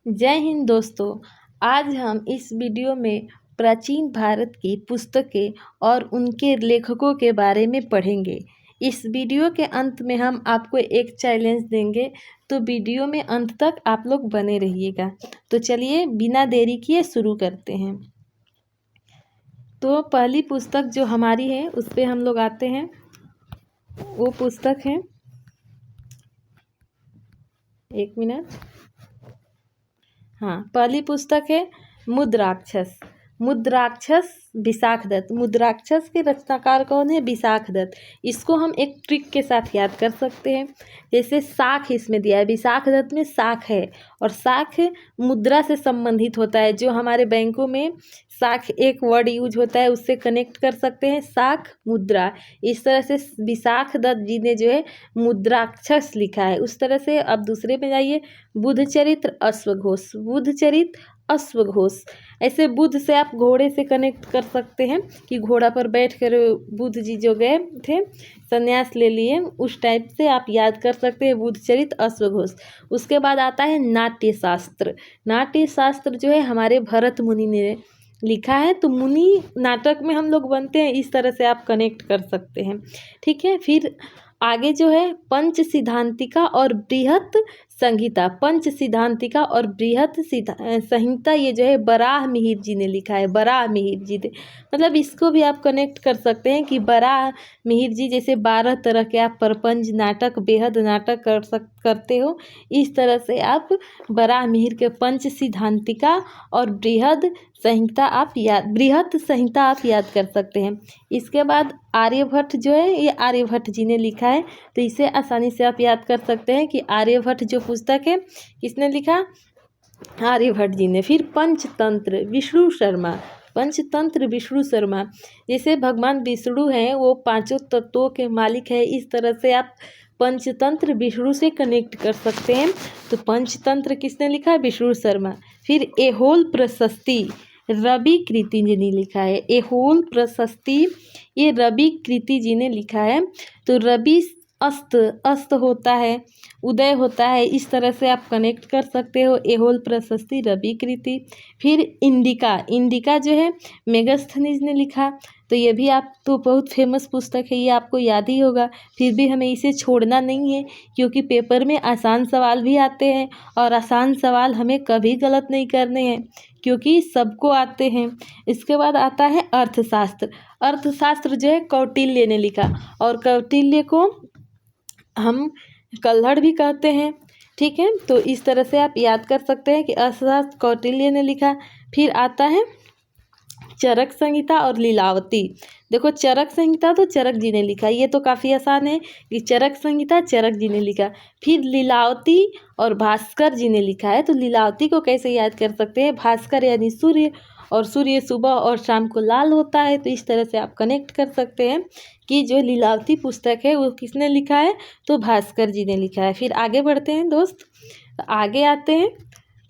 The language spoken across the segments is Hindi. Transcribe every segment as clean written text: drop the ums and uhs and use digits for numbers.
जय हिंद दोस्तों। आज हम इस वीडियो में प्राचीन भारत की पुस्तकें और उनके लेखकों के बारे में पढ़ेंगे। इस वीडियो के अंत में हम आपको एक चैलेंज देंगे, तो वीडियो में अंत तक आप लोग बने रहिएगा। तो चलिए बिना देरी किए शुरू करते हैं। तो पहली पुस्तक जो हमारी है उस पर हम लोग आते हैं। वो पुस्तक है, एक मिनट, हाँ, पहली पुस्तक है मुद्राक्षस। मुद्राक्षस विशाख दत्त। मुद्राक्षस के रचनाकार कौन है? विशाख दत्त। इसको हम एक ट्रिक के साथ याद कर सकते हैं। जैसे साख इसमें दिया है, विशाख दत्त में साख है और साख मुद्रा से संबंधित होता है। जो हमारे बैंकों में साख एक वर्ड यूज होता है, उससे कनेक्ट कर सकते हैं, साख मुद्रा। इस तरह से विशाख दत्त जी ने जो है मुद्राक्षस लिखा है। उस तरह से अब दूसरे में जाइए, बुधचरित्र अश्वघोष। बुधचरित्र अश्वघोष, ऐसे बुध से आप घोड़े से कनेक्ट कर सकते हैं कि घोड़ा पर बैठकर बुध जी जो गए थे, संन्यास ले लिए, उस टाइप से आप याद कर सकते हैं बुधचरित्र अश्वघोष। उसके बाद आता है नाट्य शास्त्र। नाट्य शास्त्र जो है हमारे भरत मुनि ने लिखा है। तो मुनि नाटक में हम लोग बनते हैं, इस तरह से आप कनेक्ट कर सकते हैं। ठीक है, फिर आगे जो है पंच सिद्धांतिका और बृहत संहिता। पंच सिद्धांतिका और बृहत संहिता, ये जो है बराह मिहिर जी ने लिखा है। बराह मिहिर जी ने, मतलब इसको भी आप कनेक्ट कर सकते हैं कि बराह मिहिर जी जैसे 12 तरह के आप प्रपंच नाटक, बेहद नाटक करते हो, इस तरह से आप बराह मिहिर के पंच सिद्धांतिका और बृहद संहिता आप याद कर सकते हैं। इसके बाद आर्यभट्ट जो है, ये आर्यभट्ट जी ने लिखा है, तो इसे आसानी से आप याद कर सकते हैं कि आर्यभट्ट जो पुस्तक है किसने लिखा? आर्यभट्ट जी ने। फिर पंचतंत्र विष्णु शर्मा। पंचतंत्र विष्णु शर्मा, जैसे भगवान विष्णु हैं वो पांचों तत्वों के मालिक है, इस तरह से आप पंचतंत्र विष्णु से कनेक्ट कर सकते हैं। तो पंचतंत्र किसने लिखा? विष्णु शर्मा। फिर एहोल प्रशस्ति रवि कृति जी ने लिखा है। एहोल प्रशस्ति ये रवि कृति जी ने लिखा है। तो रवि अस्त होता है, उदय होता है, इस तरह से आप कनेक्ट कर सकते हो। एहोल प्रशस्ति रवि कृति। फिर इंडिका जो है मेगास्थनीज ने लिखा। तो ये भी आप तो बहुत फेमस पुस्तक है, ये आपको याद ही होगा। फिर भी हमें इसे छोड़ना नहीं है, क्योंकि पेपर में आसान सवाल भी आते हैं और आसान सवाल हमें कभी गलत नहीं करने हैं, क्योंकि सबको आते हैं। इसके बाद आता है अर्थशास्त्र। अर्थशास्त्र जो है कौटिल्य ने लिखा, और कौटिल्य को हम कल्हड़ भी कहते हैं। ठीक है, तो इस तरह से आप याद कर सकते हैं कि अर्थशास्त्र कौटिल्य ने लिखा। फिर आता है चरक संहिता और लीलावती। देखो, चरक संहिता तो चरक जी ने लिखा, ये तो काफ़ी आसान है कि चरक संहिता चरक जी ने लिखा। फिर लीलावती और भास्कर जी ने लिखा है। तो लीलावती को कैसे याद कर सकते हैं? भास्कर यानी सूर्य, और सूर्य सुबह और शाम को लाल होता है, तो इस तरह से आप कनेक्ट कर सकते हैं कि जो लीलावती पुस्तक है वो किसने लिखा है? तो भास्कर जी ने लिखा है। फिर आगे बढ़ते हैं दोस्त, आगे आते हैं।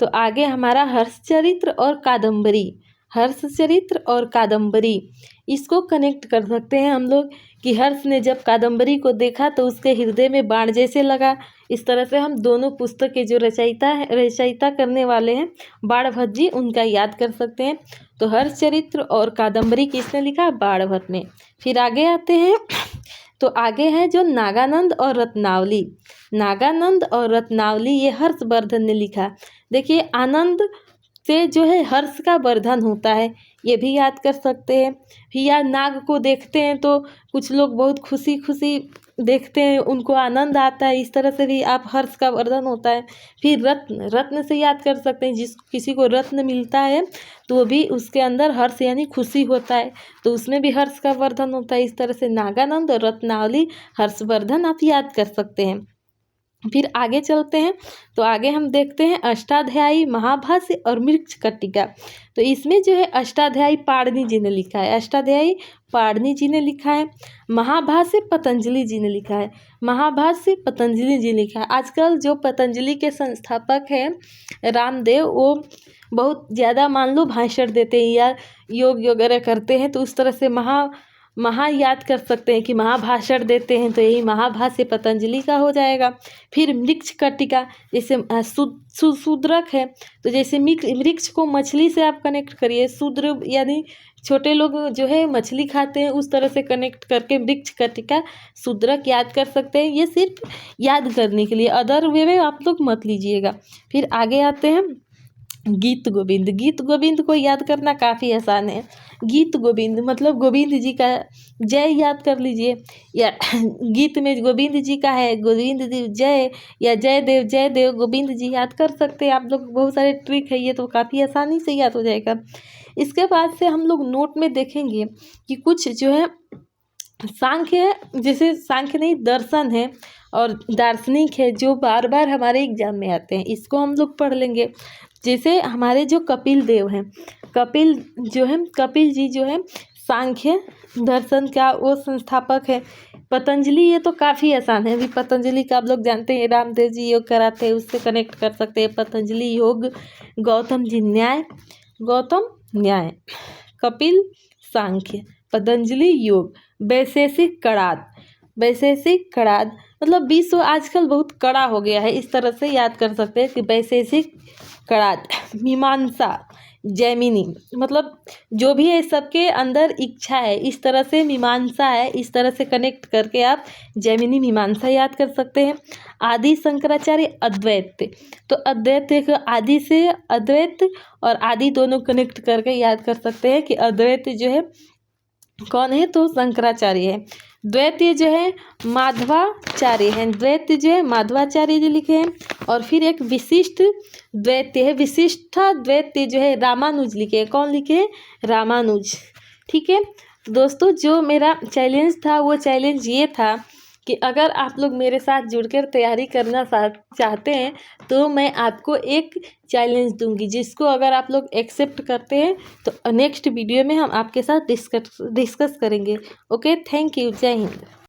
तो आगे हमारा हर्षचरित्र और कादम्बरी। हर्षचरित्र और कादम्बरी, इसको कनेक्ट कर सकते हैं हम लोग कि हर्ष ने जब कादम्बरी को देखा तो उसके हृदय में बाण जैसे लगा। इस तरह से हम दोनों पुस्तक के जो रचयिता करने वाले हैं बाणभट्ट जी, उनका याद कर सकते हैं। तो हर्षचरित्र और कादम्बरी किसने लिखा? बाणभट्ट ने। फिर आगे आते हैं, तो आगे है जो नागानंद और रत्नावली। नागानंद और रत्नावली ये हर्षवर्धन ने लिखा। देखिए, आनंद से जो है हर्ष का वर्धन होता है, ये भी याद कर सकते हैं। फिर या नाग को देखते हैं तो कुछ लोग बहुत खुशी खुशी देखते हैं, उनको आनंद आता है, इस तरह से भी आप हर्ष का वर्धन होता है। फिर रत्न से याद कर सकते हैं, किसी को रत्न मिलता है तो भी उसके अंदर हर्ष यानी खुशी होता है, तो उसमें भी हर्ष का वर्धन होता है। इस तरह से नागानंद और रत्नावली हर्षवर्धन आप याद कर सकते हैं। फिर आगे चलते हैं, तो आगे हम देखते हैं अष्टाध्यायी, महाभाष्य और मृच्छकटिका। तो इसमें जो है अष्टाध्यायी पाणिनि जी ने लिखा है। अष्टाध्यायी पाणिनि जी ने लिखा है। महाभाष्य पतंजलि जी ने लिखा है। महाभाष्य पतंजलि जी ने लिखा है। आजकल जो पतंजलि के संस्थापक हैं रामदेव, वो बहुत ज़्यादा मान लो भाषण देते हैं या योग वगैरह करते हैं, तो उस तरह से महा याद कर सकते हैं कि महाभाषण देते हैं तो यही महाभाष्य पतंजलि का हो जाएगा। फिर मृक्ष कटिका, जैसे शूद्रक है तो जैसे मृक्ष को मछली से आप कनेक्ट करिए, शूद्र यानी छोटे लोग जो है मछली खाते हैं, उस तरह से कनेक्ट करके वृक्ष कटिका शूद्रक याद कर सकते हैं। ये सिर्फ याद करने के लिए, अदर वे में आप लोग मत लीजिएगा। फिर आगे आते हैं गीत गोविंद। गीत गोविंद को याद करना काफ़ी आसान है। गीत गोविंद मतलब गोविंद जी का जय याद कर लीजिए, या गीत में गोविंद जी का है गोविंद जी जय, या जय देव गोविंद जी याद कर सकते हैं आप लोग। बहुत सारे ट्रिक है ये, तो काफ़ी आसानी से याद हो जाएगा। इसके बाद से हम लोग नोट में देखेंगे कि कुछ जो है सांख्य, जैसे सांख्य नहीं दर्शन है और दार्शनिक है, जो बार बार हमारे एग्जाम में आते हैं, इसको हम लोग पढ़ लेंगे। जैसे हमारे जो कपिल देव हैं, कपिल जी जो है सांख्य दर्शन का वो संस्थापक है। पतंजलि ये तो काफ़ी आसान है, अभी पतंजलि का आप लोग जानते हैं, रामदेव जी योग कराते हैं, उससे कनेक्ट कर सकते हैं। पतंजलि योग, गौतम जी न्याय, कपिल सांख्य, पतंजलि योग, वैशेषिक कणाद मतलब विश्व आजकल बहुत कड़ा हो गया है, इस तरह से याद कर सकते हैं कि वैशेषिक कणाद, मीमांसा, जैमिनी मतलब जो भी है सबके अंदर इच्छा है, इस तरह से मीमांसा है, इस तरह से कनेक्ट करके आप जैमिनी मीमांसा याद कर सकते हैं। आदि शंकराचार्य अद्वैत, तो अद्वैत एक आदि से अद्वैत और आदि दोनों कनेक्ट करके याद कर सकते हैं कि अद्वैत जो है कौन है, तो शंकराचार्य है। द्वैतीय जो है माधवाचार्य हैं, द्वैत जो है माधवाचार्य जी लिखे हैं। और फिर एक विशिष्ट द्वैतीय है, विशिष्टा द्वैतीय जो है रामानुज लिखे हैं। कौन लिखे हैं, रामानुज। ठीक है दोस्तों, जो मेरा चैलेंज था वो चैलेंज ये था कि अगर आप लोग मेरे साथ जुड़कर तैयारी करना चाहते हैं तो मैं आपको एक चैलेंज दूंगी, जिसको अगर आप लोग एक्सेप्ट करते हैं तो नेक्स्ट वीडियो में हम आपके साथ डिस्कस करेंगे। ओके, थैंक यू, जय हिंद।